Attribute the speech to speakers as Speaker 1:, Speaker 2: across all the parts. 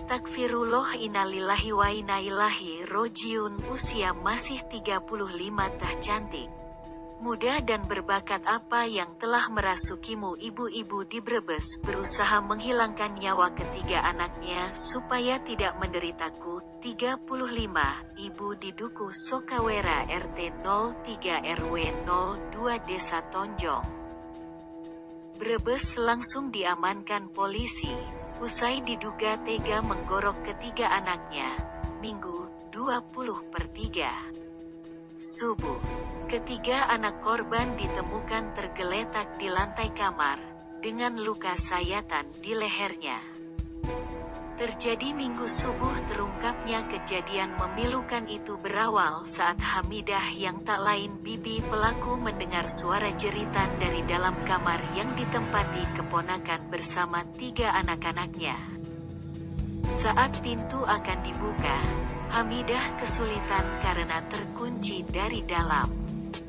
Speaker 1: Astagfirullah, innalillahi wa inna ilaihi rojiun. Usia masih 35 tah cantik, muda dan berbakat apa yang telah merasukimu? Ibu-ibu di Brebes berusaha menghilangkan nyawa ketiga anaknya supaya tidak menderitaku. 35, ibu di Duku Sokawera RT 03 RW 02 Desa Tonjong, Brebes langsung diamankan polisi, usai diduga tega menggorok ketiga anaknya. Minggu, 20/3 subuh, ketiga anak korban ditemukan tergeletak di lantai kamar, dengan luka sayatan di lehernya. Terjadi Minggu subuh. Terungkapnya kejadian memilukan itu berawal saat Hamidah yang tak lain bibi pelaku mendengar suara jeritan dari dalam kamar yang ditempati keponakan bersama 3 anak-anaknya. Saat pintu akan dibuka, Hamidah kesulitan karena terkunci dari dalam.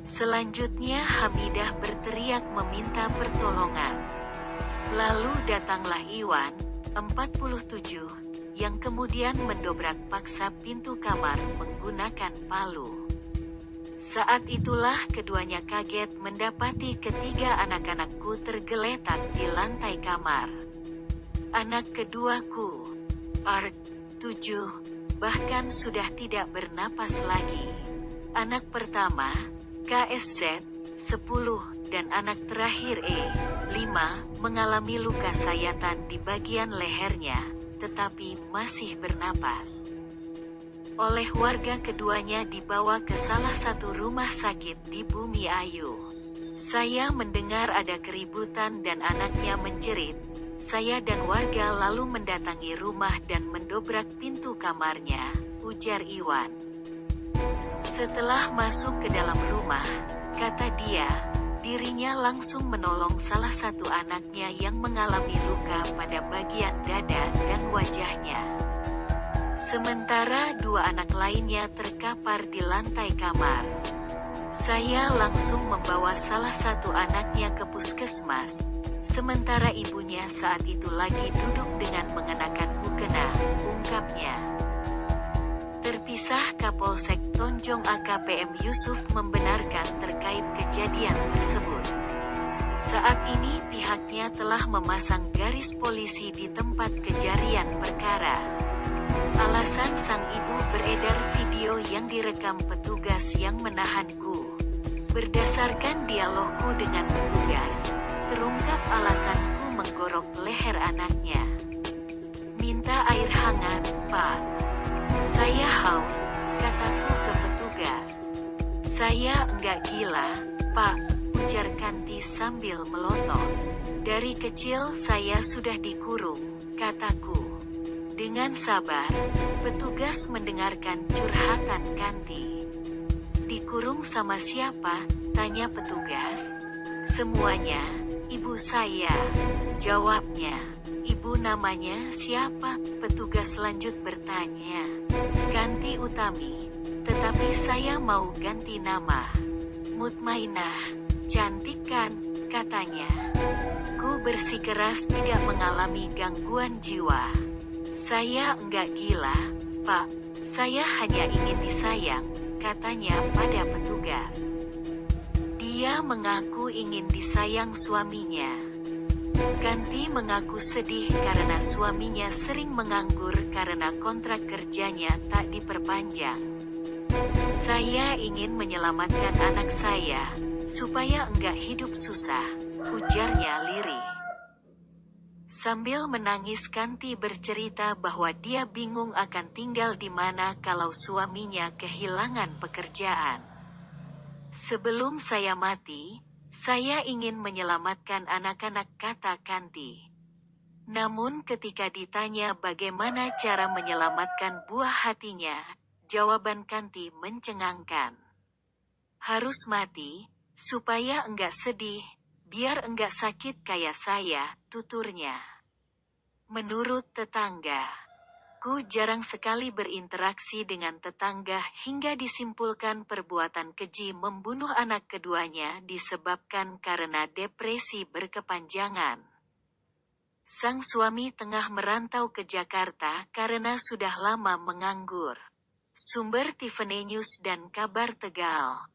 Speaker 1: Selanjutnya Hamidah berteriak meminta pertolongan. Lalu datanglah Iwan, 47, yang kemudian mendobrak paksa pintu kamar menggunakan palu. Saat itulah keduanya kaget mendapati ketiga anak-anakku tergeletak di lantai kamar. Anak keduaku, Art, 7, bahkan sudah tidak bernapas lagi. Anak pertama, KSZ, 10, dan anak terakhir E, 5, mengalami luka sayatan di bagian lehernya, tetapi masih bernapas. Oleh warga keduanya dibawa ke salah satu rumah sakit di Bumi Ayu. Saya mendengar ada keributan dan anaknya menjerit. Saya dan warga lalu mendatangi rumah dan mendobrak pintu kamarnya, ujar Iwan. Setelah masuk ke dalam rumah, kata dia, dirinya langsung menolong salah satu anaknya yang mengalami luka pada bagian dada dan wajahnya. Sementara 2 anak lainnya terkapar di lantai kamar. Saya langsung membawa salah satu anaknya ke puskesmas, sementara ibunya saat itu lagi duduk dengan mengenakan mukena, ungkapnya. Terpisah, Kapolsek Tonjong AKPM Yusuf membenarkan terkait kejadian tersebut. Saat ini pihaknya telah memasang garis polisi di tempat kejadian perkara. Alasan sang ibu beredar video yang direkam petugas yang menahanku. Berdasarkan dialogku dengan petugas, terungkap alasanku menggorok leher anaknya. Minta air hangat, Pak. Saya haus, kataku ke petugas. Saya enggak gila, Pak, ujar Kanti sambil melotot. Dari kecil saya sudah dikurung, kataku. Dengan sabar, petugas mendengarkan curhatan Kanti. Dikurung sama siapa? Tanya petugas. Semuanya, ibu saya, jawabnya. Ibu namanya siapa? Petugas lanjut bertanya. Kanti Utami, tetapi saya mau ganti nama. Mutmainah, cantik kan? Katanya. Ku bersikeras tidak mengalami gangguan jiwa. Saya enggak gila, Pak. Saya hanya ingin disayang, katanya pada petugas. Dia mengaku ingin disayang suaminya. Kanti mengaku sedih karena suaminya sering menganggur karena kontrak kerjanya tak diperpanjang. Saya ingin menyelamatkan anak saya, supaya enggak hidup susah, ujarnya lirih. Sambil menangis Kanti bercerita bahwa dia bingung akan tinggal di mana kalau suaminya kehilangan pekerjaan. Sebelum saya mati, saya ingin menyelamatkan anak-anak, kata Kanti. Namun ketika ditanya bagaimana cara menyelamatkan buah hatinya, jawaban Kanti mencengangkan. Harus mati, supaya enggak sedih, biar enggak sakit kayak saya, tuturnya. Menurut tetangga, ku jarang sekali berinteraksi dengan tetangga hingga disimpulkan perbuatan keji membunuh anak keduanya disebabkan karena depresi berkepanjangan. Sang suami tengah merantau ke Jakarta karena sudah lama menganggur. Sumber Tiffany News dan Kabar Tegal.